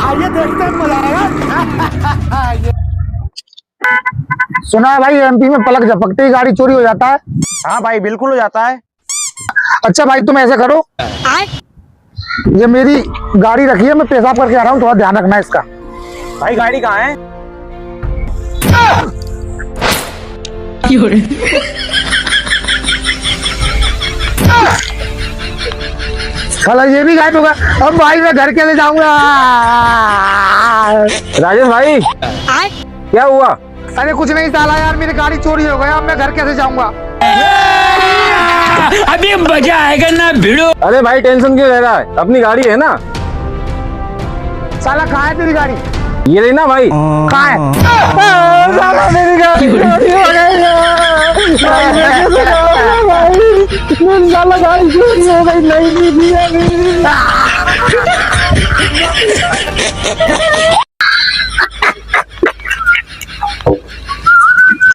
आइए देखते हैं, मजा आएगा। सुना है भाई एमपी में पलक झपकते ही गाड़ी चोरी हो जाता है। हाँ भाई बिल्कुल हो जाता है। अच्छा भाई तुम ऐसे करो, ये मेरी गाड़ी रखी है, मैं पेशाब करके आ रहा हूँ, थोड़ा ध्यान रखना है इसका। भाई गाड़ी कहाँ है? साला ये भी गायब होगा। अब भाई मैं घर के ले जाऊंगा। राजेश भाई क्या हुआ? अरे कुछ नहीं साला यार, मेरी गाड़ी चोरी हो गया, अब मैं घर कैसे जाऊंगा? अभी मजा आएगा ना भिड़ो। अरे भाई टेंशन क्यों ले रहा है, अपनी गाड़ी है ना। साला कहाँ है तेरी गाड़ी? ये रही ना भाई। कहाँ है? साला मेरी गाड़ी चोरी हो गई। साला गाड़ी चोरी हो गई, नहीं दी।